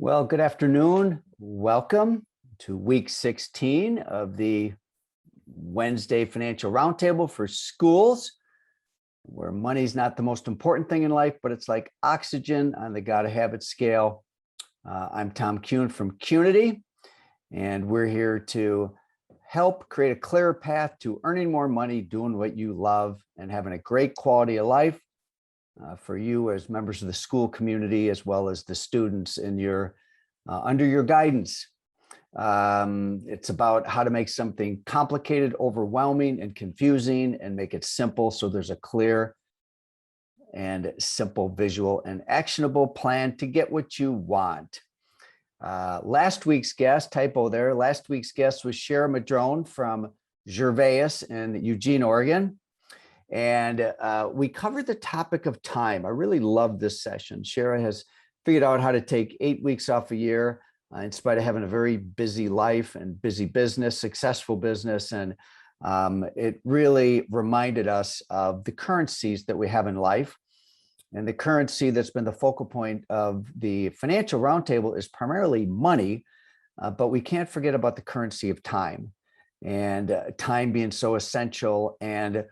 Well, good afternoon. Welcome to week 16 of the Wednesday Financial Roundtable for Schools, where money's not the most important thing in life, but it's like oxygen on the gotta have it scale. I'm Tom Kuhn from Qnity, and we're here to help create a clearer path to earning more money, doing what you love, and having a great quality of life for you as members of the school community, as well as the students in your under your guidance. It's about how to make something complicated, overwhelming, and confusing, and make it simple so there's a clear and simple visual and actionable plan to get what you want. Last week's guest, typo there, last week's guest was Shara Madrone from Gervais in Eugene, Oregon. And we covered the topic of time. I really love this session. Shara has figured out how to take 8 weeks off a year in spite of having a very busy life and busy business, successful business. And it really reminded us of the currencies that we have in life. And the currency that's been the focal point of the Financial Roundtable is primarily money, but we can't forget about the currency of time, and time being so essential. And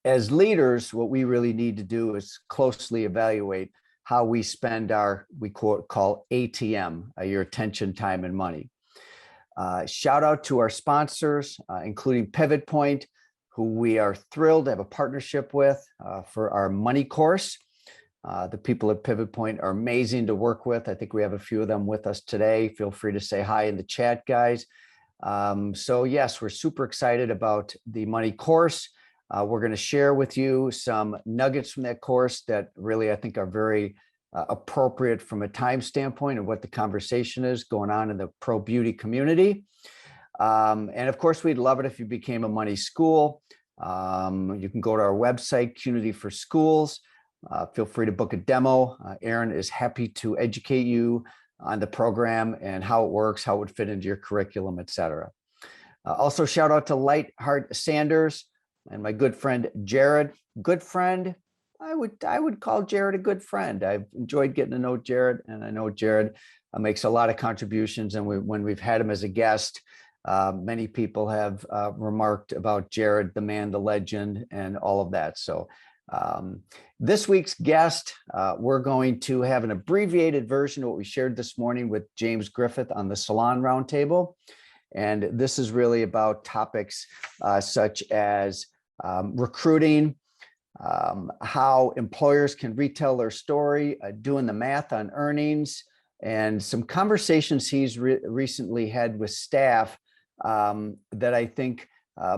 as leaders, what we really need to do is closely evaluate how we spend our, we call ATM, your attention, time, and money. Shout out to our sponsors, including Pivot Point, who we are thrilled to have a partnership with for our money course. The people at Pivot Point are amazing to work with. I think we have a few of them with us today. Feel free to say hi in the chat, guys. So yes, we're super excited about the money course. We're going to share with you some nuggets from that course that really I think are very appropriate from a time standpoint of what the conversation is going on in the pro beauty community. And of course, we'd love it if you became a money school. You can go to our website, Qnity for Schools. Feel free to book a demo. Erin is happy to educate you on the program and how it works, how it would fit into your curriculum, et cetera. Also, shout out to Lightheart Sanders and my good friend Jared. Good friend, I would call Jared a good friend. I've enjoyed getting to know Jared, and I know Jared makes a lot of contributions. And when we've had him as a guest, many people have remarked about Jared, the man, the legend, and all of that. So this week's guest, we're going to have an abbreviated version of what we shared this morning with James Griffith on the Salon Roundtable. And this is really about topics such as recruiting, how employers can retell their story, doing the math on earnings, and some conversations he's recently had with staff that I think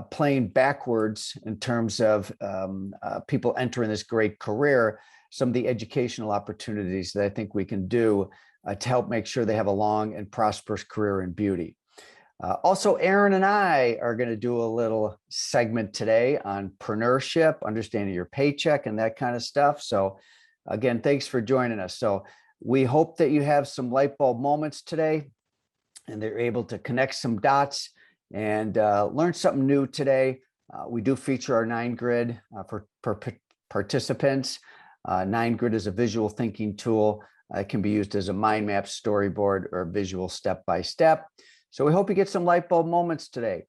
playing backwards in terms of people entering this great career, some of the educational opportunities that I think we can do to help make sure they have a long and prosperous career in beauty. Also, Erin and I are going to do a little segment today on preneurship, understanding your paycheck and that kind of stuff. So again, thanks for joining us. So we hope that you have some light bulb moments today and they're able to connect some dots and learn something new today. We do feature our 9-grid for participants. 9-grid is a visual thinking tool. It can be used as a mind map, storyboard, or visual step-by-step. So we hope you get some light bulb moments today.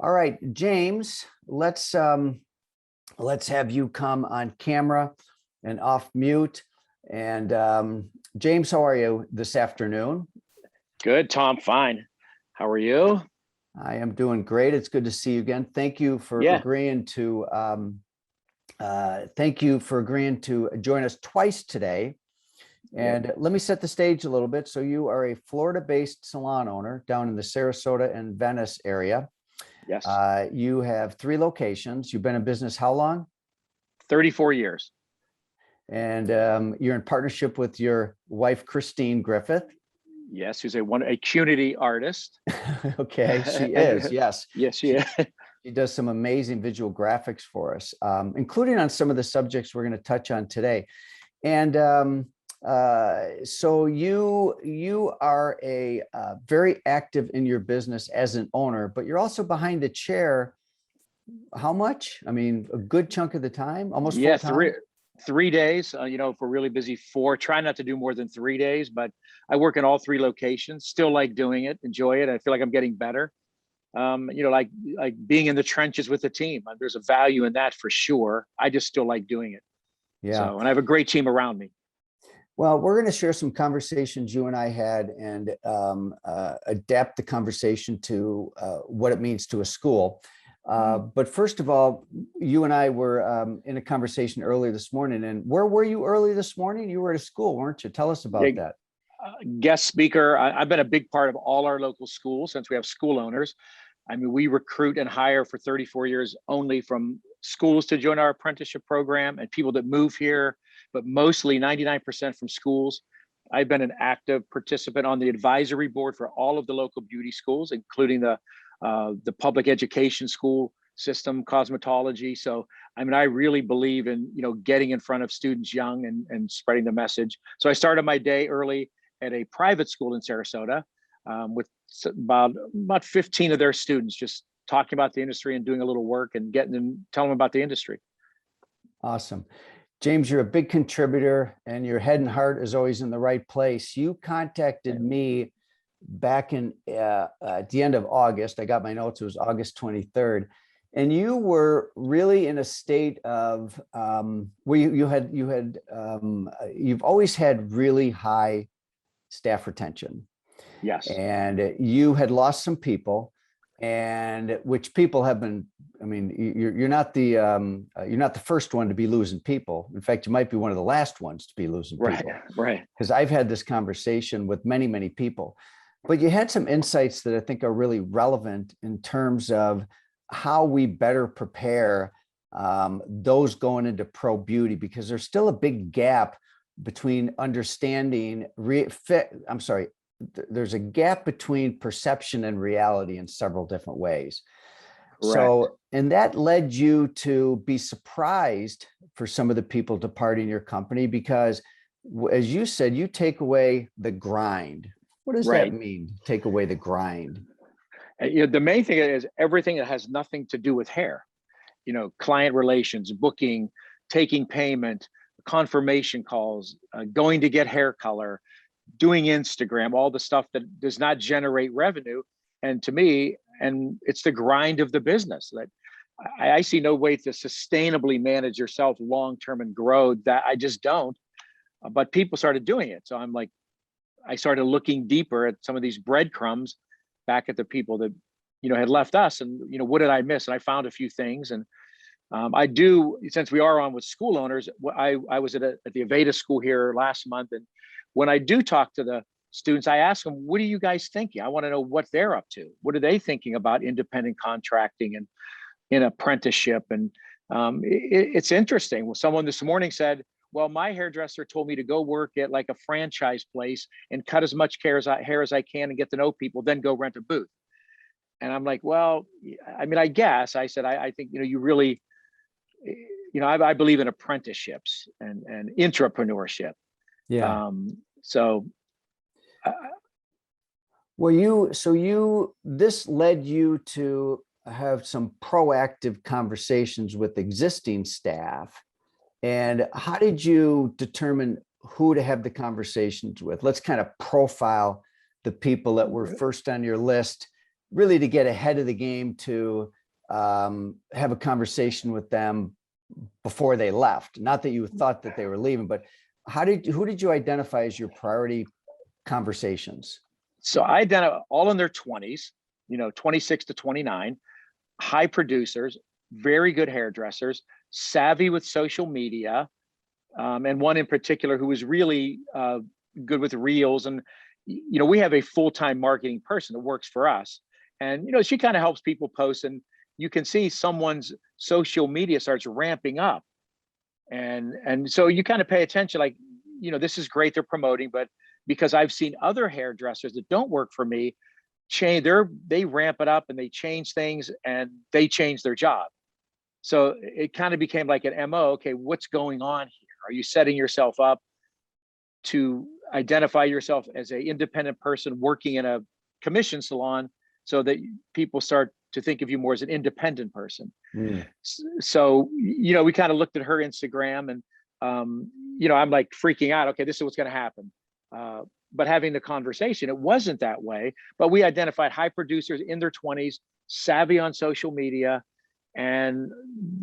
All right, James, let's have you come on camera and off mute. And James, how are you this afternoon? Good, Tom. Fine. How are you? I am doing great. It's good to see you again. Thank you for agreeing to join us twice today. And let me set the stage a little bit. So you are a Florida-based salon owner down in the Sarasota and Venice area. Yes. You have 3 locations. You've been in business how long? 34 years. And you're in partnership with your wife, Christine Griffith. Yes, who's a Qnity artist. Okay, she is. Yes. Yes, she is. She does some amazing visual graphics for us, including on some of the subjects we're going to touch on today. And so you are a very active in your business as an owner, but you're also behind the chair. How much? I mean, a good chunk of the time, almost full time? 3 days, if we're really busy, 4. Try not to do more than 3 days, but I work in all 3 locations. Still like doing it, enjoy it. I feel like I'm getting better. Like being in the trenches with the team. There's a value in that for sure. I just still like doing it. Yeah. So, and I have a great team around me. Well, we're going to share some conversations you and I had and adapt the conversation to what it means to a school. But first of all, you and I were in a conversation earlier this morning. And where were you early this morning? You were at a school, weren't you? Tell us about that. Guest speaker. I've been a big part of all our local schools since we have school owners. I mean, we recruit and hire for 34 years only from schools to join our apprenticeship program and people that move here, but mostly 99% from schools. I've been an active participant on the advisory board for all of the local beauty schools, including the public education school system, cosmetology. So, I mean, I really believe in, getting in front of students young and spreading the message. So I started my day early at a private school in Sarasota with about 15 of their students, just talking about the industry and doing a little work and telling them about the industry. Awesome. James, you're a big contributor and your head and heart is always in the right place. You contacted me back in at the end of August. I got my notes. It was August 23rd. And you were really in a state of where you've always had really high staff retention. Yes. And you had lost some people, and which people have been, I mean, you're not the first one to be losing people. In fact, you might be one of the last ones to be losing people. Right. Because I've had this conversation with many, many people. But you had some insights that I think are really relevant in terms of how we better prepare those going into pro beauty, because there's still a big gap between understanding there's a gap between perception and reality in several different ways. Correct. So, and that led you to be surprised for some of the people departing your company, because as you said, you take away the grind. What does that mean? Take away the grind? The main thing is everything that has nothing to do with hair, client relations, booking, taking payment, confirmation calls, going to get hair color, doing Instagram, all the stuff that does not generate revenue. And to me, and it's the grind of the business that I see no way to sustainably manage yourself long-term and grow. That I just don't, but people started doing it. So I started looking deeper at some of these breadcrumbs back at the people that, had left us, and, what did I miss? And I found a few things. And I do, since we are on with school owners, I was at the Aveda school here last month. And when I do talk to the students, I ask them, what are you guys thinking? I want to know what they're up to. What are they thinking about independent contracting and in apprenticeship? And it's interesting. Well, someone this morning said, well, my hairdresser told me to go work at like a franchise place and cut as much hair as I can and get to know people, then go rent a booth. And I'm like, well, I mean, I guess I said, I think, you really, I believe in apprenticeships and intrapreneurship. Yeah. This led you to have some proactive conversations with existing staff. And how did you determine who to have the conversations with? Let's kind of profile the people that were first on your list, really to get ahead of the game, to have a conversation with them before they left. Not that you thought that they were leaving, but who did you identify as your priority conversations? So I identified all in their 20s, 26 to 29, high producers, very good hairdressers, savvy with social media, and one in particular who was really good with reels. And, we have a full-time marketing person that works for us. And, she kind of helps people post, and you can see someone's social media starts ramping up. And so you kind of pay attention, like, this is great, they're promoting, but because I've seen other hairdressers that don't work for me they ramp it up and they change things and they change their job. So it kind of became like an MO. Okay, what's going on here? Are you setting yourself up to identify yourself as an independent person working in a commission salon so that people start to think of you more as an independent person? So, we kind of looked at her Instagram, and I'm like freaking out. Okay, this is what's going to happen. But having the conversation, it wasn't that way. But we identified high producers in their 20s, savvy on social media, and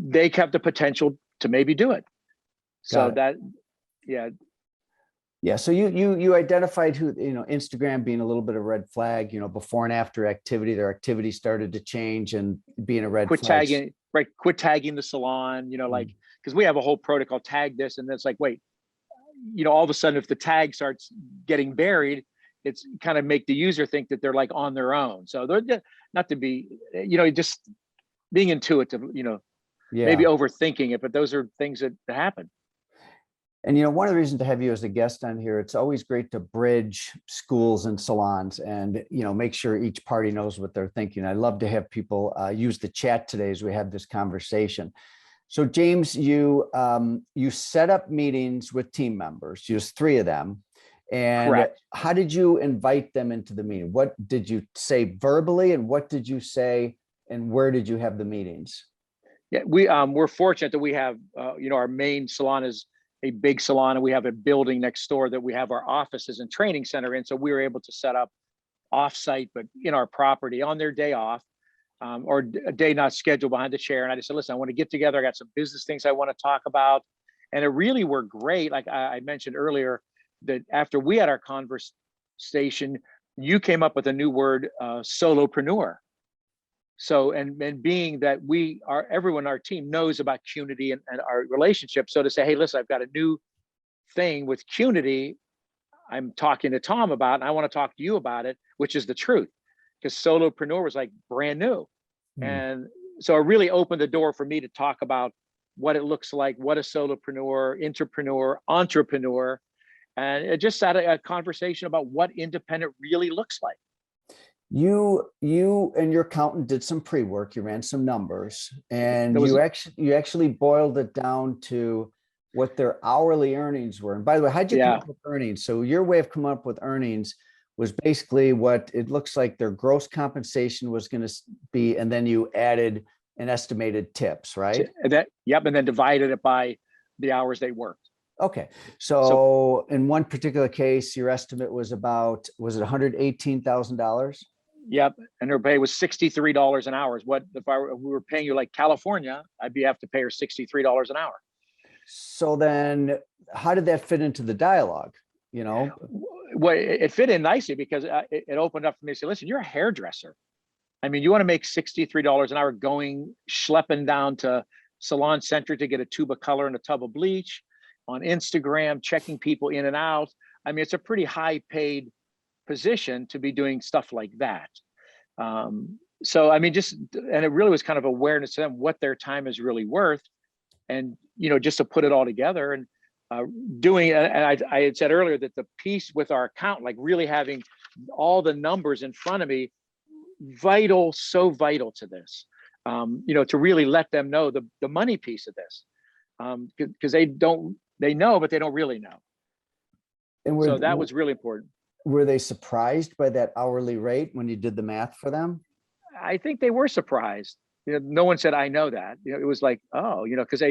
they kept the potential to maybe do it. So that, yeah. Yeah. So you identified who, Instagram being a little bit of a red flag, before and after activity, their activity started to change and being a red flag. Quit tagging the salon, like, because we have a whole protocol, tag this, and it's like, wait, all of a sudden, if the tag starts getting buried, it's kind of make the user think that they're like on their own. So they're not to be, just being intuitive, maybe overthinking it, but those are things that happen. And, one of the reasons to have you as a guest on here, it's always great to bridge schools and salons and, make sure each party knows what they're thinking. I love to have people use the chat today as we have this conversation. So James, you set up meetings with team members, just 3 of them. And correct. How did you invite them into the meeting? What did you say verbally, and what did you say, and where did you have the meetings? Yeah, we're fortunate that we have, our main salon is a big salon, and we have a building next door that we have our offices and training center in. So we were able to set up offsite, but in our property on their day off. Or a day not scheduled behind the chair. And I just said, listen, I want to get together. I got some business things I want to talk about. And it really worked great. Like I mentioned earlier, that after we had our conversation, you came up with a new word, solopreneur. So, and being that everyone on our team knows about Qnity and our relationship. So to say, hey, listen, I've got a new thing with Qnity I'm talking to Tom about, and I want to talk to you about it, which is the truth. Because solopreneur was like brand new. And so it really opened the door for me to talk about what it looks like, what a solopreneur, entrepreneur, and it just had a conversation about what independent really looks like. You and your accountant did some pre-work, you ran some numbers, and you actually boiled it down to what their hourly earnings were. And by the way, how'd you come up with earnings? So your way of coming up with earnings was basically what it looks like their gross compensation was going to be, and then you added an estimated tips, right? Yep, and then divided it by the hours they worked. Okay, so in one particular case, your estimate was about, was it $118,000? Yep, and her pay was $63 an hour. What if we were paying you like California? I'd have to pay her $63 an hour. So then, how did that fit into the dialogue? Well, it fit in nicely because it opened up for me to say, listen, you're a hairdresser. I mean, you want to make $63 an hour schlepping down to Salon Center to get a tube of color and a tub of bleach, on Instagram, checking people in and out. I mean, it's a pretty high paid position to be doing stuff like that. So, I mean, and it really was kind of awareness to them what their time is really worth. And, just to put it all together and doing, and I had said earlier that the piece with our account, like really having all the numbers in front of me, so vital to this, to really let them know the money piece of this, because they know, but they don't really know. And so that was really important. Were they surprised by that hourly rate when you did the math for them? I think they were surprised. No one said, I know that. It was like, oh, because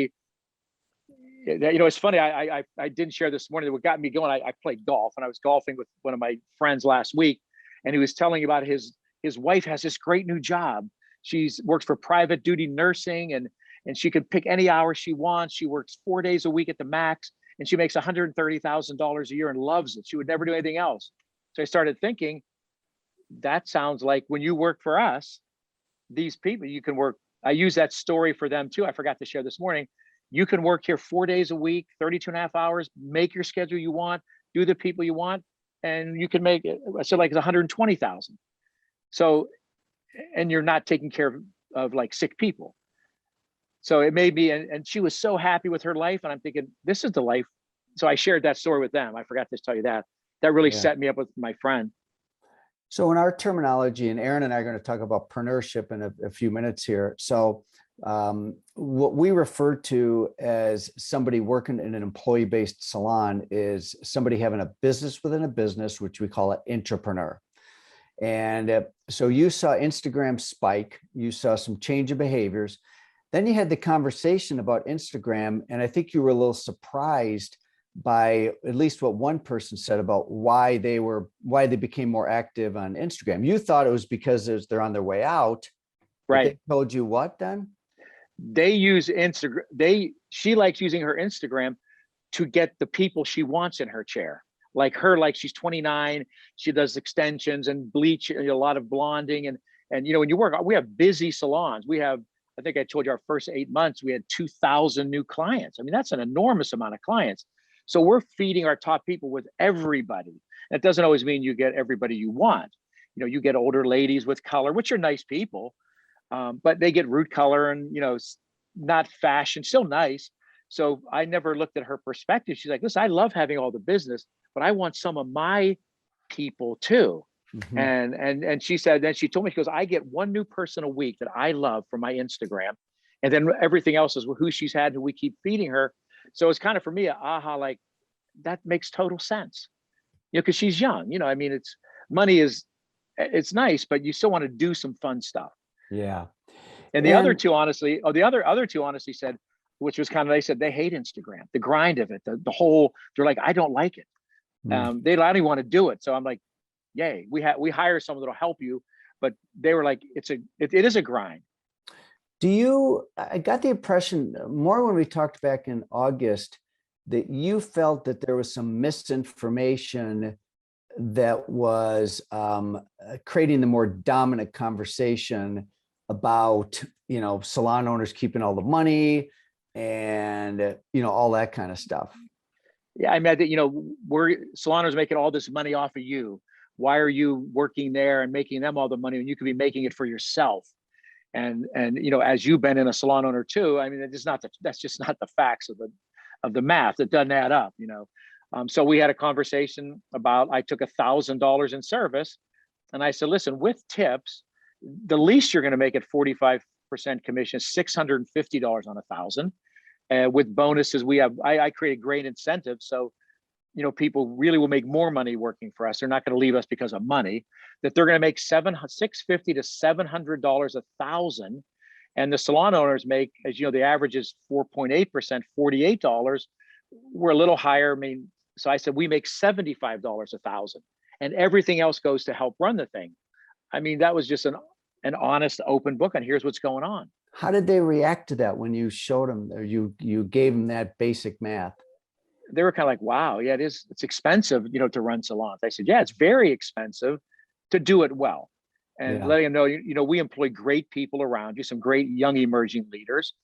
it's funny. I didn't share this morning. What got me going, I played golf, and I was golfing with one of my friends last week, and he was telling about his wife has this great new job. She's works for private duty nursing, and she can pick any hour she wants. She works 4 days a week at the max, and she makes $130,000 a year and loves it. She would never do anything else. So I started thinking, that sounds like when you work for us, these people, you can work. I use that story for them too. I forgot to share this morning. You can work here 4 days a week, 32 and a half hours, make your schedule you want, do the people you want, and you can make it. So like it's 120,000. So, and you're not taking care of like sick people. So it made me, and she was so happy with her life. And I'm thinking, this is the life. So I shared that story with them. I forgot to tell you that. That really set me up with my friend. So in our terminology, and Erin and I are going to talk about preneurship in a few minutes here. So what we refer to as somebody working in an employee-based salon is somebody having a business within a business, which we call an entrepreneur. And so you saw Instagram spike, you saw some change of behaviors. Then you had the conversation about Instagram, and I think you were a little surprised by at least what one person said about why they became more active on Instagram. You thought it was because they're on their way out. But Right. they told you what then? They use Instagram. She likes using her Instagram to get the people she wants in her chair. Like her, like she's 29, she does extensions and bleach, a lot of blonding. And when you work, we have busy salons. We have, I think I told you our first 8 months, we had 2,000 new clients. I mean, that's an enormous amount of clients. So we're feeding our top people with everybody. That doesn't always mean you get everybody you want. You get older ladies with color, which are nice people, but they get root color and, not fashion, still nice. So I never looked at her perspective. She's like, listen, I love having all the business, but I want some of my people too. Mhm. And she said, then she told me, she goes, I get one new person a week that I love from my Instagram. And then everything else is who she's had, who we keep feeding her. So it's kind of for me, aha, like that makes total sense. Because she's young, I mean, it's nice, but you still want to do some fun stuff. Yeah. And the other two, honestly, other two honestly said, which was kind of, they said they hate Instagram, the grind of it, the whole, they're like, I don't like it. They don't even want to do it. So I'm like, yay, we hire someone that'll help you. But they were like, it is a grind. I got the impression more when we talked back in August that you felt that there was some misinformation that was creating the more dominant conversation about, salon owners keeping all the money and, all that kind of stuff. Yeah, I mean, we're salon owners making all this money off of you. Why are you working there and making them all the money when you could be making it for yourself? And as you've been in a salon owner too, I mean, that's just not the facts of the math. It doesn't add up, So we had a conversation about, I took $1,000 in service, and I said, listen, with tips, the least you're going to make at 45% commission is $650 on 1,000. And with bonuses, I created great incentives. So, people really will make more money working for us. They're not going to leave us because of money, that they're going to make $650 to $700 1,000. And the salon owners make, as the average is 4.8%, $48. We're a little higher. I mean, so I said, we make $75 1,000, and everything else goes to help run the thing. I mean, that was just an honest, open book, and here's what's going on. How did they react to that when you showed them, or you gave them that basic math? They were kind of like, wow, yeah, it's expensive, to run salons. I said, yeah, it's very expensive to do it well. And letting them know, we employ great people around you, some great young emerging leaders.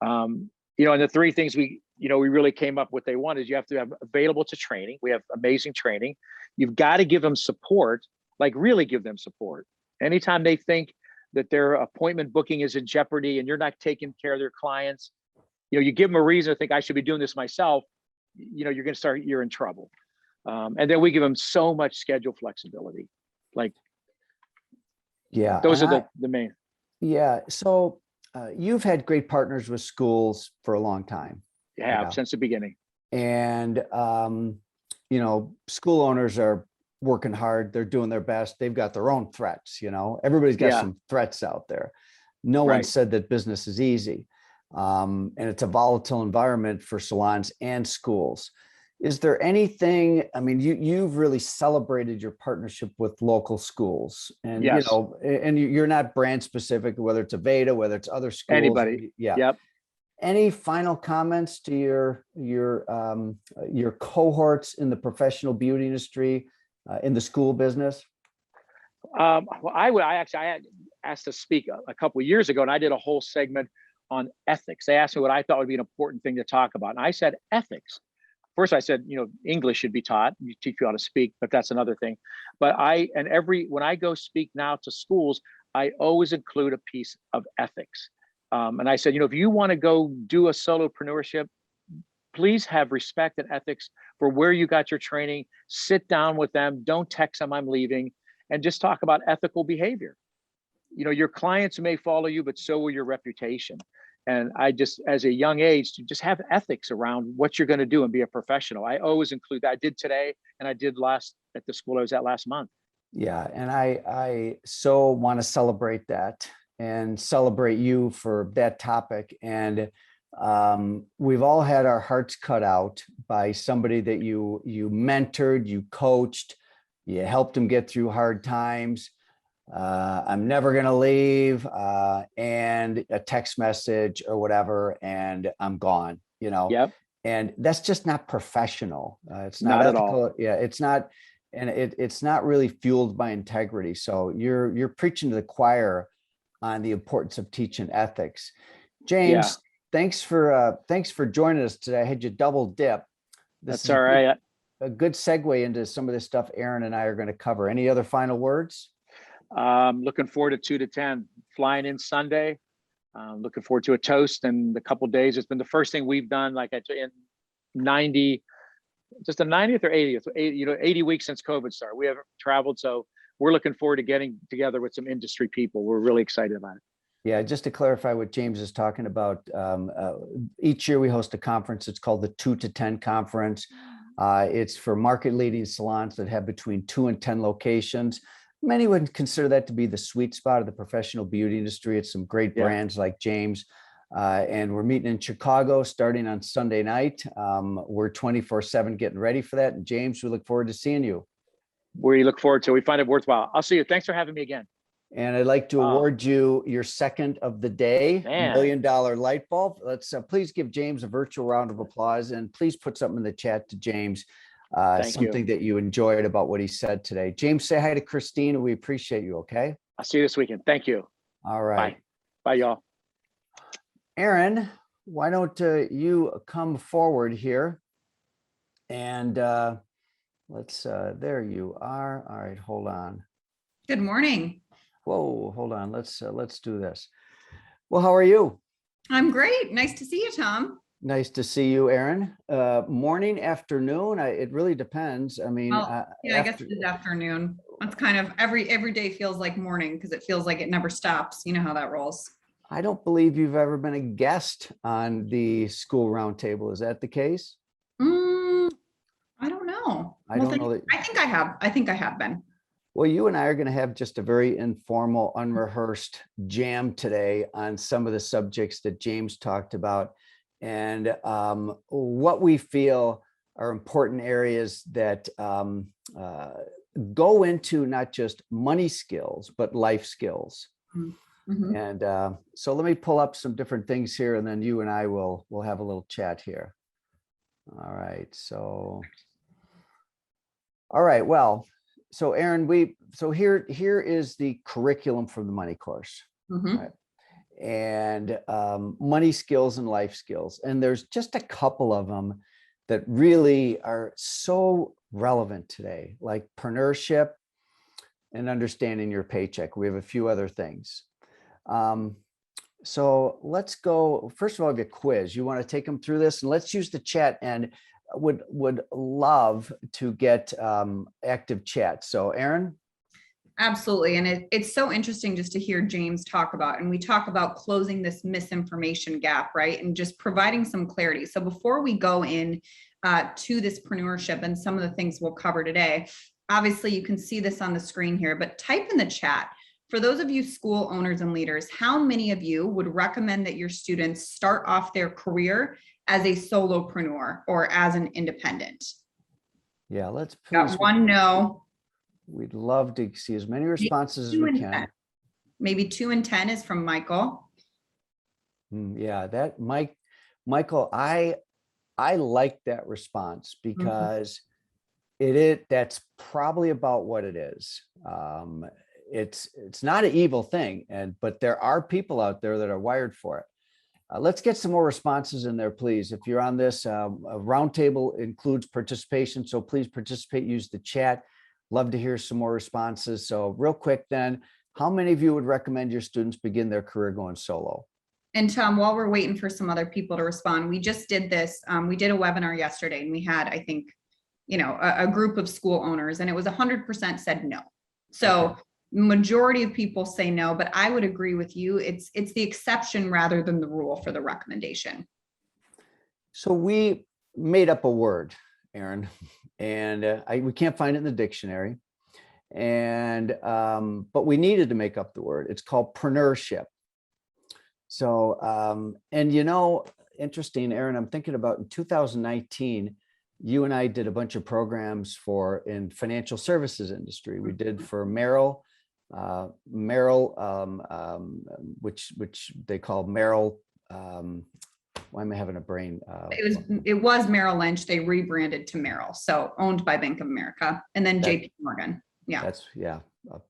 And the three things we really came up with they want is you have to have available to training. We have amazing training. You've got to give them support, like really give them support. Anytime they think that their appointment booking is in jeopardy and you're not taking care of their clients, you give them a reason to think I should be doing this myself, you're in trouble. And then we give them so much schedule flexibility. Like, yeah, those are the main. Yeah. So you've had great partners with schools for a long time. Yeah, since the beginning. And, school owners are working hard. They're doing their best. They've got their own threats, everybody's got some threats out there. No one said that business is easy. And it's a volatile environment for salons and schools. Is there anything, I mean, you've really celebrated your partnership with local schools, and, and you're not brand specific, whether it's Aveda, whether it's other schools. Anybody. Yeah. Yep. Any final comments to your cohorts in the professional beauty industry, in the school business? Well, I had asked to speak a couple of years ago, and I did a whole segment on ethics. They asked me what I thought would be an important thing to talk about, and I said ethics. First, I said, English should be taught. You teach you how to speak, but that's another thing. But when I go speak now to schools, I always include a piece of ethics. And I said, if you want to go do a solopreneurship, please have respect and ethics for where you got your training. Sit down with them. Don't text them, I'm leaving, and just talk about ethical behavior. Your clients may follow you, but so will your reputation. And I just, as a young age, to just have ethics around what you're going to do and be a professional. I always include that. I did today, and I did at the school I was at last month. Yeah. And I so want to celebrate that. and celebrate you for that topic. And we've all had our hearts cut out by somebody that you mentored, you coached, you helped them get through hard times. I'm never going to leave, and a text message or whatever, and I'm gone, Yep. and that's just not professional. It's not Not at all. ethical. Yeah, it's not. And it's not really fueled by integrity. So you're preaching to the choir on the importance of teaching ethics. James, thanks for joining us today. I had you double dip. That's all right. A good segue into some of this stuff Erin and I are going to cover. Any other final words? Looking forward to 2 to 10, flying in Sunday. Looking forward to a toast in a couple of days. It's been the first thing we've done, like in 90, just the 90th or 80th, 80 weeks since COVID started. We haven't traveled, so we're looking forward to getting together with some industry people. We're really excited about it. Yeah, just to clarify what James is talking about, each year we host a conference. It's called the 2 to 10 conference. It's for market leading salons that have between 2 and 10 locations. Many would consider that to be the sweet spot of the professional beauty industry. It's some great brands like James. And we're meeting in Chicago starting on Sunday night. We're 24/7 getting ready for that. And James, we look forward to seeing you. We look forward to it. We find it worthwhile. I'll see you. Thanks for having me again. And I'd like to award you your second of the day, $1 million light bulb. Let's please give James a virtual round of applause, and please put something in the chat to James, something that you enjoyed about what he said today. James, say hi to Christine. We appreciate you. Okay. I'll see you this weekend. Thank you. All right. Bye, y'all. Erin, why don't you come forward here? And let's, there you are. All right, hold on. Good morning. Whoa, hold on. Let's do this. Well, how are you? I'm great. Nice to see you, Tom. Nice to see you, Erin. Morning, afternoon. It really depends. I mean, I guess it's afternoon. That's kind of every day feels like morning because it feels like it never stops. You know how that rolls. I don't believe you've ever been a guest on the School Roundtable. Is that the case? I don't know. I don't know. I think I have. I think I have been. Well, you and I are going to have just a very informal, unrehearsed jam today on some of the subjects that James talked about, and what we feel are important areas that go into not just money skills, but life skills. Mm-hmm. And so let me pull up some different things here, and then you and I will have a little chat here. All right. So, all right. Well, so Erin, here is the curriculum for the money course. Mm-hmm. Right? And money skills and life skills. And there's just a couple of them that really are so relevant today, like preneurship and understanding your paycheck. We have a few other things. So let's go. First of all, I have a quiz. You want to take them through this, and let's use the chat, and would love to get active chat. So Erin. Absolutely. And it's so interesting just to hear James talk about, and we talk about closing this misinformation gap, right? And just providing some clarity. So before we go in to this preneurship and some of the things we'll cover today, obviously you can see this on the screen here, but type in the chat. For those of you school owners and leaders, how many of you would recommend that your students start off their career as a solopreneur or as an independent? Yeah, let's got one no. We'd love to see as many responses as we can. 10. Maybe 2 and 10 is from Michael. Yeah, that Michael, I like that response because that's probably about what it is. It's not an evil thing, but there are people out there that are wired for it. Let's get some more responses in there, please. If you're on this, a roundtable includes participation, so please participate, use the chat. Love to hear some more responses. So real quick then, how many of you would recommend your students begin their career going solo? And Tom, while we're waiting for some other people to respond, we just did this. We did a webinar yesterday, and we had, I think, a group of school owners, and it was 100% said no. So majority of people say no, but I would agree with you. It's the exception rather than the rule for the recommendation. So we made up a word, Erin, and we can't find it in the dictionary. And but we needed to make up the word. It's called preneurship. So and interesting, Erin, I'm thinking about in 2019, you and I did a bunch of programs for in financial services industry. We did for Merrill, which they call Merrill. Why am I having a brain? It was Merrill Lynch. They rebranded to Merrill, so owned by Bank of America, and then JP Morgan. Yeah, that's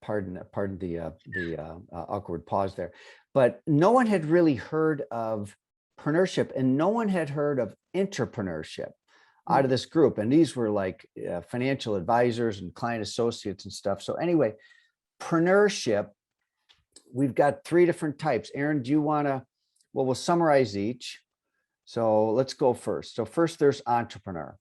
pardon the awkward pause there, but no one had really heard of preneurship, and no one had heard of entrepreneurship out of this group. And these were like financial advisors and client associates and stuff. So anyway, preneurship, we've got 3 different types. Erin, do you want to, well, we'll summarize each. So let's go first. So first there's entrepreneur.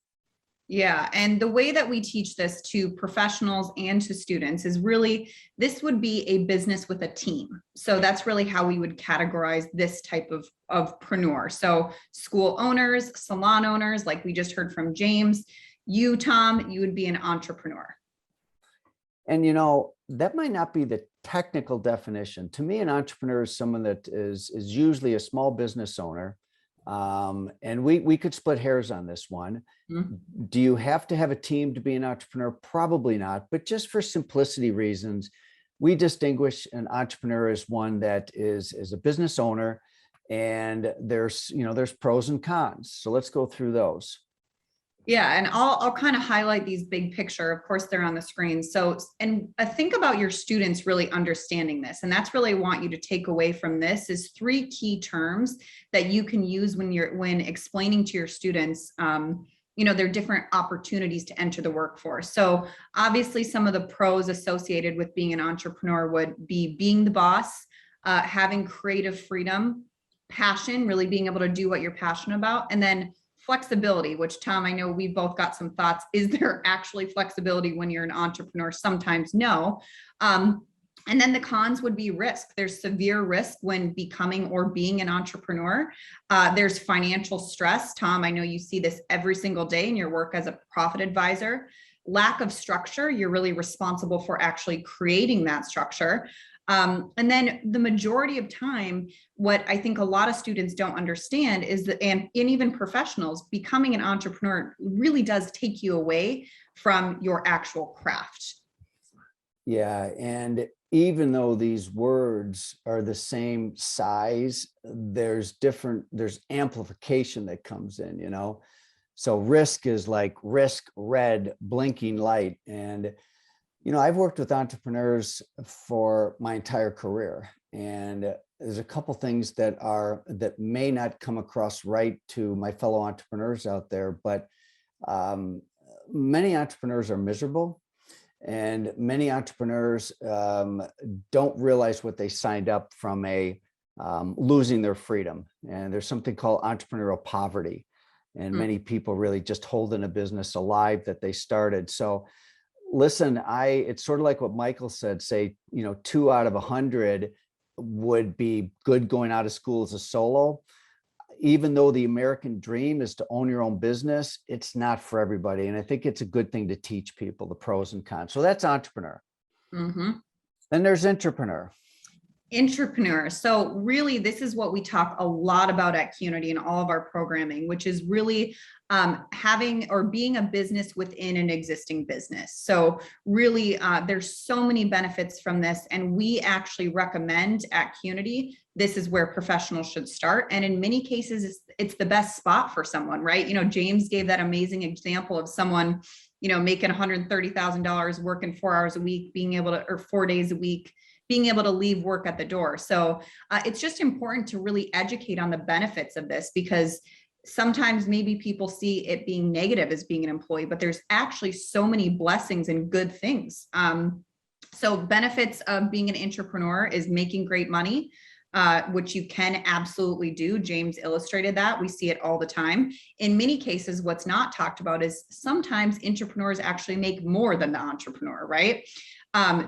Yeah, and the way that we teach this to professionals and to students is really, this would be a business with a team. So that's really how we would categorize this type of preneur. So school owners, salon owners, like we just heard from James, you, Tom, you would be an entrepreneur. And that might not be the technical definition. To me, an entrepreneur is someone that is usually a small business owner. And we could split hairs on this one. Mm-hmm. Do you have to have a team to be an entrepreneur? Probably not, but just for simplicity reasons, we distinguish an entrepreneur as one that is a business owner, and there's pros and cons. So let's go through those. Yeah, and I'll kind of highlight these big picture. Of course, they're on the screen. So, and think about your students really understanding this. And that's really want you to take away from this is 3 key terms that you can use when explaining to your students, their different opportunities to enter the workforce. So obviously some of the pros associated with being an entrepreneur would be being the boss, having creative freedom, passion, really being able to do what you're passionate about, and then flexibility, which Tom, I know we've both got some thoughts. Is there actually flexibility when you're an entrepreneur? Sometimes no. And then the cons would be risk. There's severe risk when becoming or being an entrepreneur. There's financial stress. Tom, I know you see this every single day in your work as a profit advisor. Lack of structure. You're really responsible for actually creating that structure. And then the majority of time, what I think a lot of students don't understand is that, and even professionals, becoming an entrepreneur really does take you away from your actual craft. Yeah, and even though these words are the same size, there's amplification that comes in, So risk is like risk, red, blinking light. And I've worked with entrepreneurs for my entire career, and there's a couple things that may not come across right to my fellow entrepreneurs out there, but many entrepreneurs are miserable, and many entrepreneurs don't realize what they signed up from losing their freedom. And there's something called entrepreneurial poverty, and many people really just holding a business alive that they started. So listen, it's sort of like what Michael said, say, 2 out of 100 would be good going out of school as a solo. Even though the American dream is to own your own business, it's not for everybody. And I think it's a good thing to teach people the pros and cons. So that's entrepreneur. Mm-hmm. Then there's entrepreneur. Entrepreneur. So really, this is what we talk a lot about at Qnity in all of our programming, which is really having or being a business within an existing business. So really, there's so many benefits from this. And we actually recommend at Qnity, this is where professionals should start. And in many cases, it's the best spot for someone, right? James gave that amazing example of someone, making $130,000, working 4 hours a week, or 4 days a week, being able to leave work at the door. So it's just important to really educate on the benefits of this, because sometimes maybe people see it being negative as being an employee, but there's actually so many blessings and good things. So benefits of being an entrepreneur is making great money, which you can absolutely do. James illustrated that. We see it all the time. In many cases, what's not talked about is sometimes entrepreneurs actually make more than the entrepreneur, right?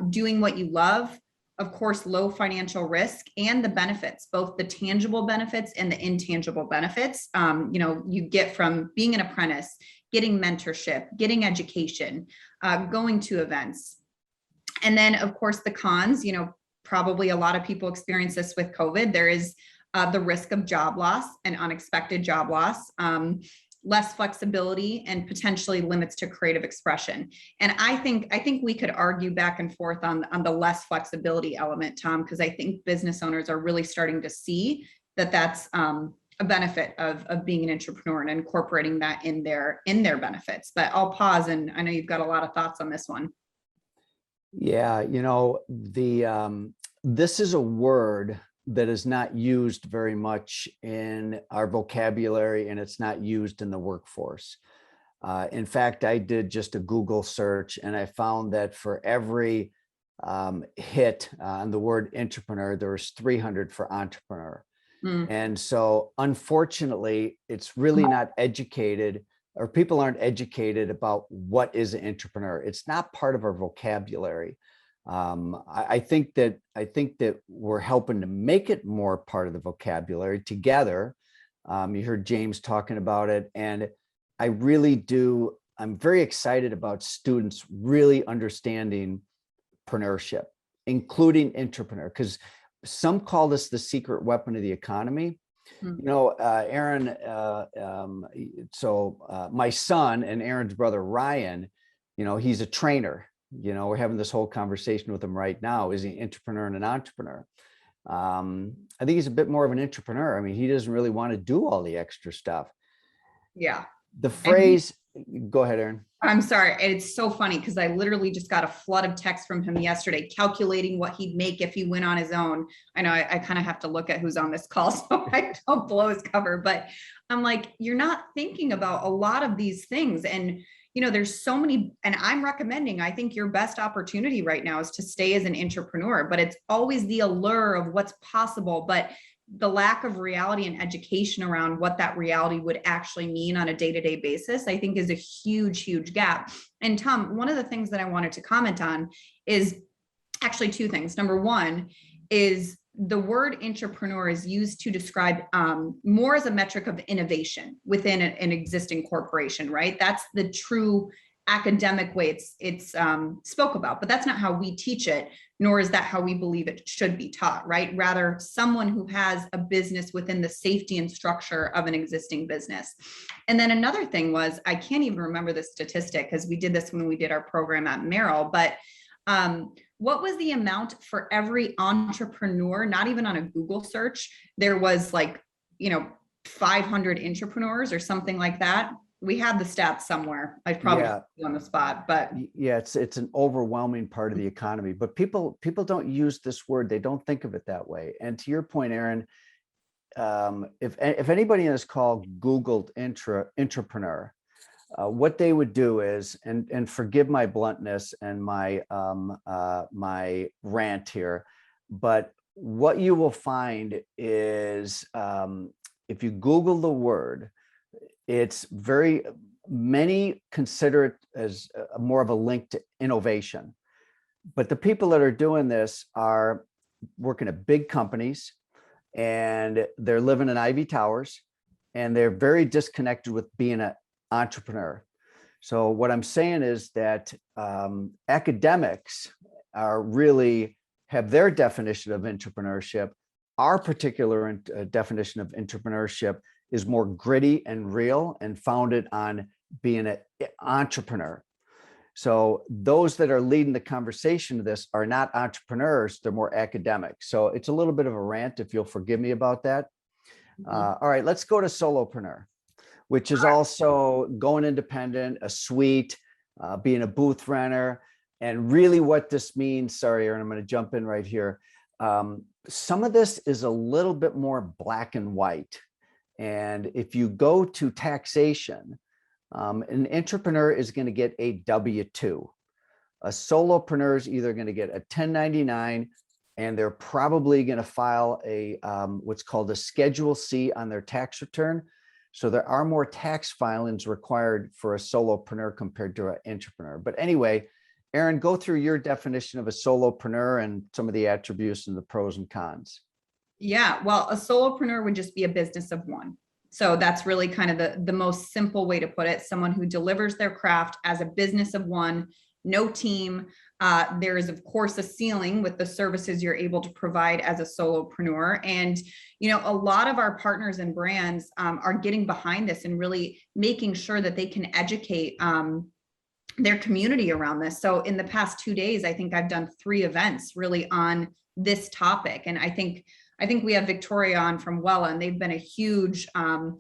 Doing what you love, of course, low financial risk, and the benefits, both the tangible benefits and the intangible benefits, you get from being an apprentice, getting mentorship, getting education, going to events. And then of course the cons, probably a lot of people experience this with COVID. There is the risk of job loss and unexpected job loss, less flexibility, and potentially limits to creative expression. And I think we could argue back and forth on the less flexibility element, Tom, because I think business owners are really starting to see that that's a benefit of being an entrepreneur and incorporating that in their benefits. But I'll pause, and I know you've got a lot of thoughts on this one. Yeah, this is a word that is not used very much in our vocabulary, and it's not used in the workforce. In fact, I did just a Google search, and I found that for every hit on the word entrepreneur, there was 300 for entrepreneur. And so unfortunately, it's really not educated, or people aren't educated about what is an entrepreneur. It's not part of our vocabulary. I think that we're helping to make it more part of the vocabulary together. You heard James talking about it, and I really do. I'm very excited about students really understanding preneurship, including entrepreneur, because some call this the secret weapon of the economy. Erin, my son and Erin's brother, Ryan, he's a trainer. We're having this whole conversation with him right now. Is he an entrepreneur and an entrepreneur? I think he's a bit more of an entrepreneur. I mean, he doesn't really want to do all the extra stuff. Yeah. The phrase, go ahead, Erin. I'm sorry. It's so funny because I literally just got a flood of texts from him yesterday, calculating what he'd make if he went on his own. I know I kind of have to look at who's on this call so I don't blow his cover, but I'm like, you're not thinking about a lot of these things. And, there's so many, and I'm recommending, I think your best opportunity right now is to stay as an entrepreneur, but it's always the allure of what's possible. But the lack of reality and education around what that reality would actually mean on a day-to-day basis, I think is a huge, huge gap. And Tom, one of the things that I wanted to comment on is actually two things. Number one is the word entrepreneur is used to describe more as a metric of innovation within an existing corporation, right? That's the true academic way it's spoke about, but that's not how we teach it, nor is that how we believe it should be taught, right? Rather, someone who has a business within the safety and structure of an existing business. And then another thing was, I can't even remember the statistic because we did this when we did our program at Merrill, but what was the amount for every entrepreneur, not even on a Google search, there was 500 entrepreneurs or something like that. We have the stats somewhere. I probably on the spot, but yeah, it's an overwhelming part of the economy. But people don't use this word; they don't think of it that way. And to your point, Erin, if anybody in this call Googled entrepreneur, what they would do is, and forgive my bluntness and my my rant here, but what you will find is if you Google the word, it's many consider it as more of a link to innovation. But the people that are doing this are working at big companies, and they're living in Ivy Towers, and they're very disconnected with being an entrepreneur. So what I'm saying is that academics are really have their definition of entrepreneurship. Our particular definition of entrepreneurship is more gritty and real and founded on being an entrepreneur. So those that are leading the conversation to this are not entrepreneurs, they're more academic. So it's a little bit of a rant, if you'll forgive me about that. All right, let's go to solopreneur, which is also going independent, a suite, being a booth renter. And really what this means, sorry, Erin, I'm going to jump in right here. Some of this is a little bit more black and white. And if you go to taxation, an entrepreneur is going to get a W-2. A solopreneur is either going to get a 1099, and they're probably going to file a what's called a Schedule C on their tax return. So there are more tax filings required for a solopreneur compared to an entrepreneur. But anyway, Erin, go through your definition of a solopreneur and some of the attributes and the pros and cons. Yeah, well, a solopreneur would just be a business of one. So that's really kind of the most simple way to put it. Someone who delivers their craft as a business of one, no team. There is, of course, a ceiling with the services you're able to provide as a solopreneur. And, a lot of our partners and brands are getting behind this and really making sure that they can educate their community around this. So in the past 2 days, I think I've done 3 events really on this topic. And I think we have Victoria on from Wella, and they've been a huge, a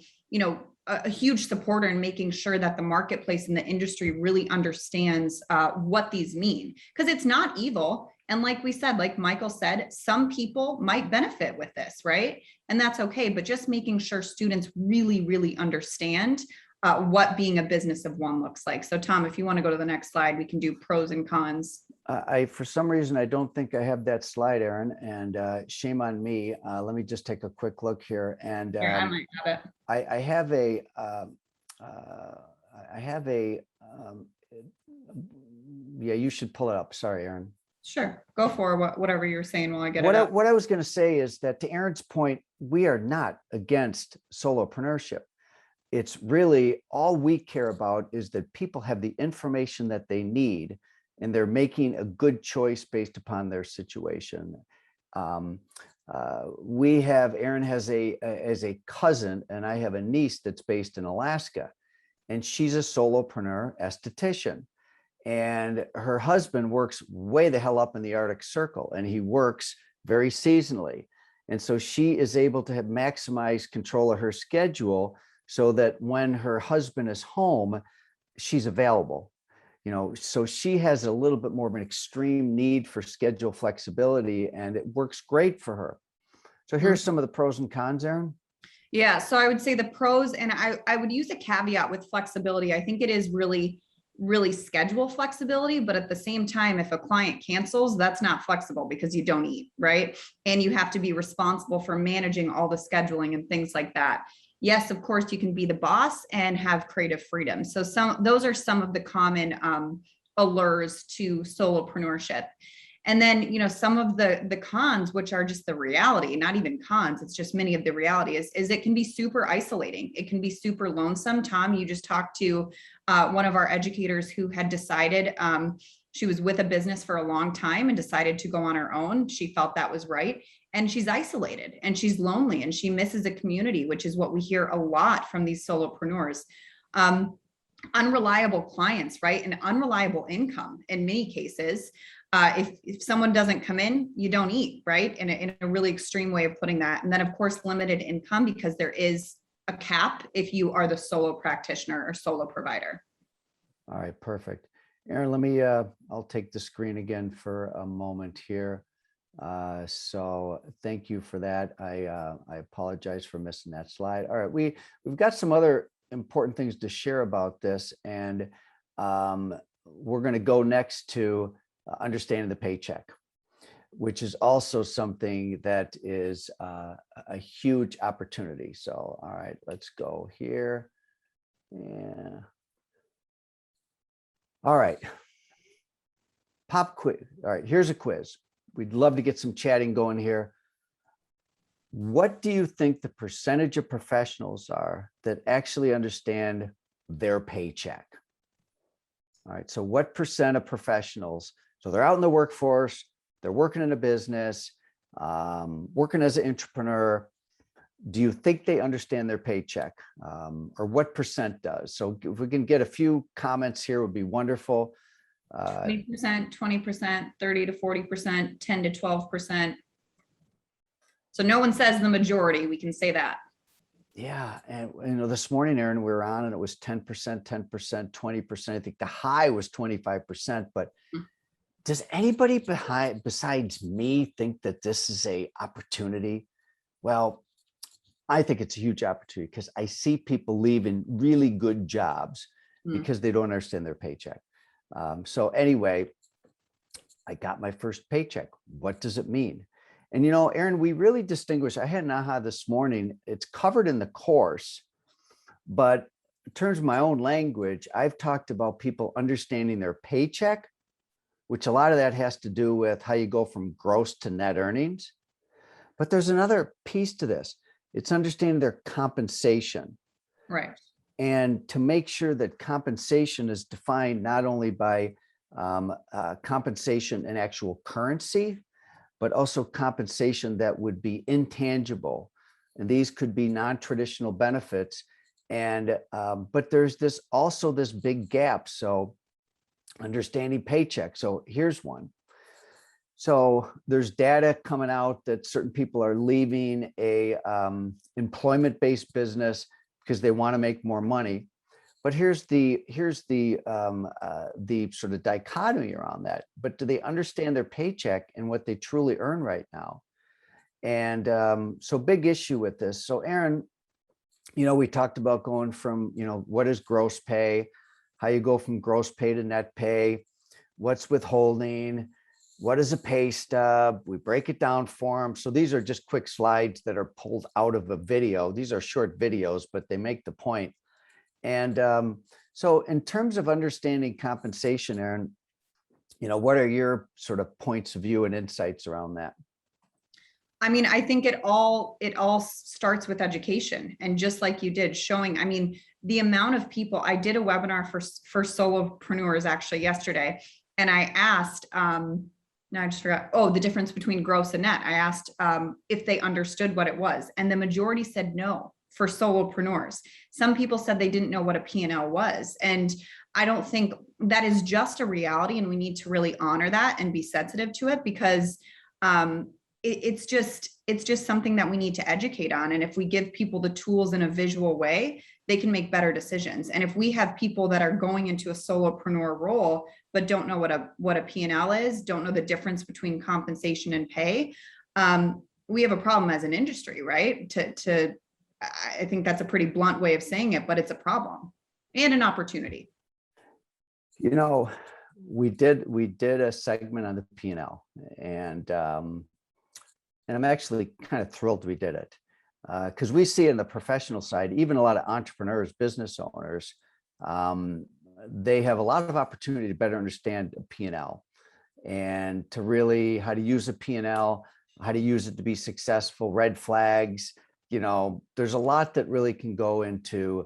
huge supporter in making sure that the marketplace and the industry really understands what these mean, because it's not evil. And like we said, like Michael said, some people might benefit with this, right? And that's okay. But just making sure students really, really understand what being a business of one looks like. So Tom, if you want to go to the next slide, we can do pros and cons. For some reason, I don't think I have that slide, Erin, and shame on me. Let me just take a quick look here. And Here, I might have it. I have a, yeah, you should pull it up. Sorry, Erin. Sure, go for whatever you're saying while I get it What up. I was going to say is that, to Erin's point, we are not against solopreneurship. It's really all we care about is that people have the information that they need and they're making a good choice based upon their situation. We have, Erin has a cousin, and I have a niece that's based in Alaska, and she's a solopreneur esthetician. And her husband works way the hell up in the Arctic Circle, and he works very seasonally. And so she is able to have maximized control of her schedule so that when her husband is home, she's available. So she has a little bit more of an extreme need for schedule flexibility, and it works great for her. So here's some of the pros and cons, Erin. Yeah, so I would say the pros, and I would use a caveat with flexibility. I think it is really schedule flexibility, but at the same time, if a client cancels, that's not flexible because you don't eat, right? And you have to be responsible for managing all the scheduling and things like that. Yes, of course, you can be the boss and have creative freedom. So those are some of the common allures to solopreneurship. And then, some of the cons, which are just the reality, not even cons, it's just many of the reality is it can be super isolating. It can be super lonesome. Tom, you just talked to one of our educators who had decided she was with a business for a long time and decided to go on her own. She felt that was right. And she's isolated and she's lonely and she misses a community, which is what we hear a lot from these solopreneurs. Unreliable clients, right? And unreliable income in many cases. If someone doesn't come in, you don't eat, right? In a really extreme way of putting that. And then of course, limited income, because there is a cap if you are the solo practitioner or solo provider. All right, perfect. Erin, let me, I'll take the screen again for a moment here. So thank you for that. I apologize for missing that slide. All right, we've got some other important things to share about this, and we're going to go next to understanding the paycheck, which is also something that is a huge opportunity. So, all right, let's go here. Yeah. All right. Pop quiz. All right, here's a quiz. We'd love to get some chatting going here. What do you think the percentage of professionals are that actually understand their paycheck? All right, so what percent of professionals, so they're out in the workforce, they're working in a business, working as an entrepreneur, do you think they understand their paycheck? Or what percent does? So if we can get a few comments here, would be wonderful. 20%, 20%, 30 to 40%, 10 to 12%. So no one says the majority, we can say that. Yeah, and this morning, Erin, we were on and it was 10%, 10%, 20%. I think the high was 25%, but does anybody besides me think that this is a opportunity? Well, I think it's a huge opportunity because I see people leaving really good jobs because they don't understand their paycheck. So anyway, I got my first paycheck. What does it mean? And, Erin, we really distinguish. I had an aha this morning. It's covered in the course, but in terms of my own language, I've talked about people understanding their paycheck, which a lot of that has to do with how you go from gross to net earnings. But there's another piece to this. It's understanding their compensation. Right. And to make sure that compensation is defined not only by compensation in actual currency, but also compensation that would be intangible. And these could be non-traditional benefits. And but there's this big gap. So understanding paycheck. So here's one. So there's data coming out that certain people are leaving a employment-based business because they want to make more money. But here's the sort of dichotomy around that. But do they understand their paycheck and what they truly earn right now? And so big issue with this. So Erin, we talked about going from, what is gross pay, how you go from gross pay to net pay, what's withholding, what is a pay stub? We break it down for them. So these are just quick slides that are pulled out of a video. These are short videos, but they make the point. And so in terms of understanding compensation, Erin, what are your sort of points of view and insights around that? I mean, I think it all starts with education, and just like you did, showing, I mean, the amount of people. I did a webinar for solopreneurs actually yesterday, and I asked, now I just forgot, the difference between gross and net. I asked if they understood what it was, and the majority said no for solopreneurs. Some people said they didn't know what a P&L was, and I don't think that is just a reality, and we need to really honor that and be sensitive to it, because it's just something that we need to educate on. And if we give people the tools in a visual way, they can make better decisions. And if we have people that are going into a solopreneur role, but don't know what a P&L is, don't know the difference between compensation and pay, we have a problem as an industry, right? I think that's a pretty blunt way of saying it, but it's a problem and an opportunity. We did a segment on the P&L, and I'm actually kind of thrilled we did it, because we see in the professional side, even a lot of entrepreneurs, business owners, they have a lot of opportunity to better understand P&L and to really how to use a P&L, how to use it to be successful, red flags. There's a lot that really can go into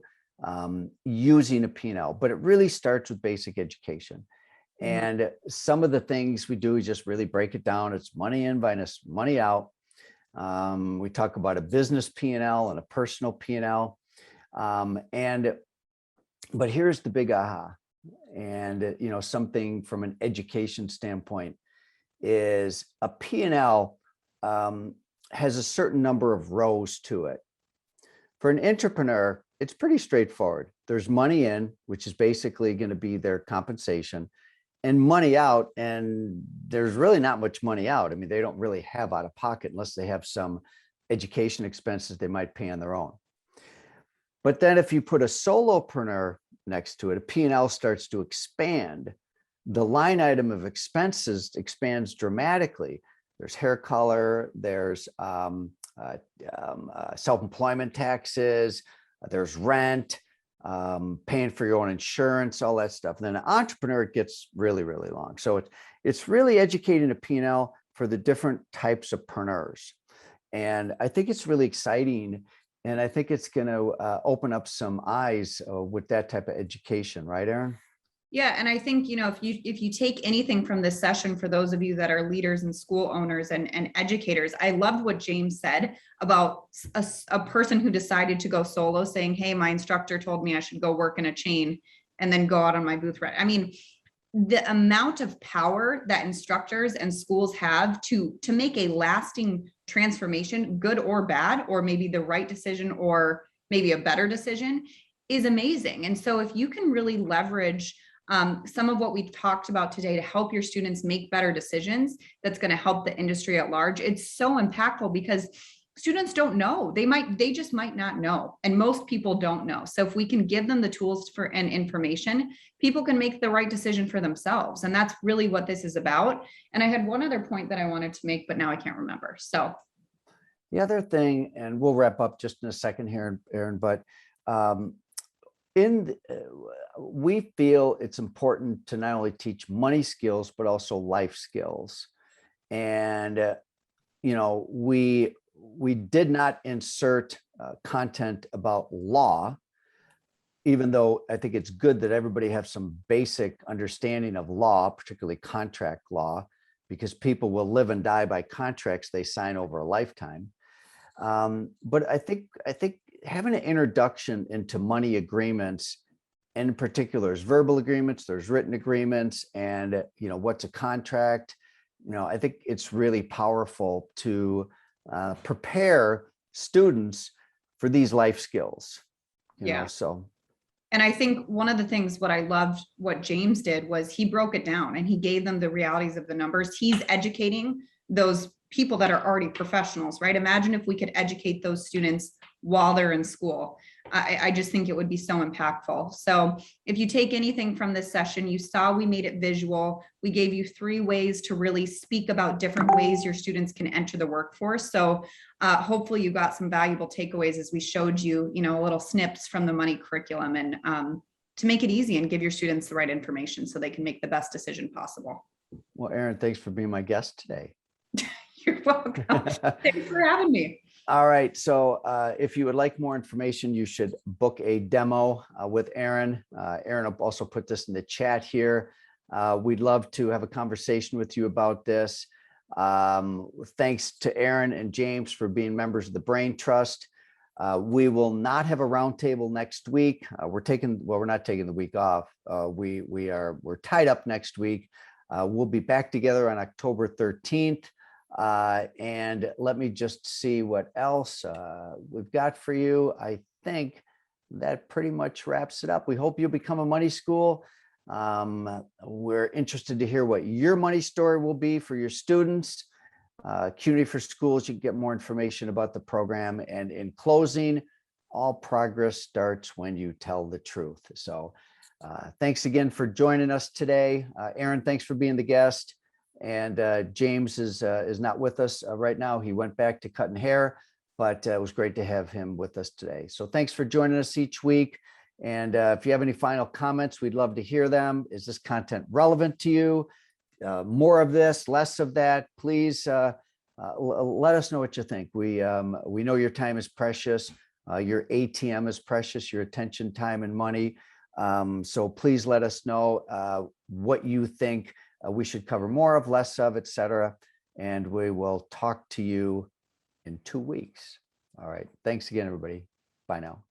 using a P&L, but it really starts with basic education. And some of the things we do is just really break it down. It's money in minus money out. We talk about a business P&L and a personal P&L. But here's the big aha. And, something from an education standpoint is a P&L has a certain number of rows to it. For an entrepreneur, it's pretty straightforward. There's money in, which is basically going to be their compensation, and money out, and there's really not much money out. I mean, they don't really have out of pocket unless they have some education expenses they might pay on their own. But then if you put a solopreneur next to it, a P&L starts to expand. The line item of expenses expands dramatically. There's hair color, there's self-employment taxes, there's rent, paying for your own insurance, all that stuff. And then an entrepreneur, it gets really, really long. So it's really educating a P&L for the different types of preneurs. And I think it's really exciting. And I think it's going to open up some eyes with that type of education, right, Erin? Yeah, and I think, if you take anything from this session, for those of you that are leaders and school owners and educators, I loved what James said about a person who decided to go solo, saying, hey, my instructor told me I should go work in a chain and then go out on my booth rent. I mean, the amount of power that instructors and schools have to make a lasting transformation, good or bad, or maybe the right decision or maybe a better decision, is amazing. And so if you can really leverage some of what we've talked about today to help your students make better decisions, that's going to help the industry at large. It's so impactful because students don't know. They just might not know. And most people don't know. So if we can give them the tools and information, people can make the right decision for themselves. And that's really what this is about. And I had one other point that I wanted to make, but now I can't remember. So the other thing, and we'll wrap up just in a second here, Erin, but we feel it's important to not only teach money skills, but also life skills. And, we did not insert content about law, even though I think it's good that everybody have some basic understanding of law, particularly contract law, because people will live and die by contracts they sign over a lifetime. But I think having an introduction into money agreements, and in particular, there's verbal agreements, there's written agreements, and what's a contract. I think it's really powerful to prepare students for these life skills. So. And I think one of the things what I loved what James did was he broke it down and he gave them the realities of the numbers. He's educating those people that are already professionals, right? Imagine if we could educate those students while they're in school. I just think it would be so impactful. So if you take anything from this session, you saw we made it visual. We gave you 3 ways to really speak about different ways your students can enter the workforce. So hopefully you got some valuable takeaways as we showed you, little snips from the money curriculum, and to make it easy and give your students the right information so they can make the best decision possible. Well, Erin, thanks for being my guest today. You're welcome. Thanks for having me. All right. So if you would like more information, you should book a demo with Erin. Erin will also put this in the chat here. We'd love to have a conversation with you about this. Thanks to Erin and James for being members of the Brain Trust. We will not have a roundtable next week. We're not taking the week off. We're tied up next week. We'll be back together on October 13th. And let me just see what else we've got for you. I think that pretty much wraps it up. We hope you'll become a money school. We're interested to hear what your money story will be for your students. Qnity for Schools, you can get more information about the program. And in closing, all progress starts when you tell the truth. So thanks again for joining us today. Erin, thanks for being the guest. And James is not with us right now. He went back to cutting hair, but it was great to have him with us today. So thanks for joining us each week. And if you have any final comments, we'd love to hear them. Is this content relevant to you? More of this, less of that, please let us know what you think. We know your time is precious. Your ATM is precious, your attention, time, and money. So please let us know what you think we should cover more of, less of, etc. And we will talk to you in 2 weeks. All right. Thanks again, everybody. Bye now.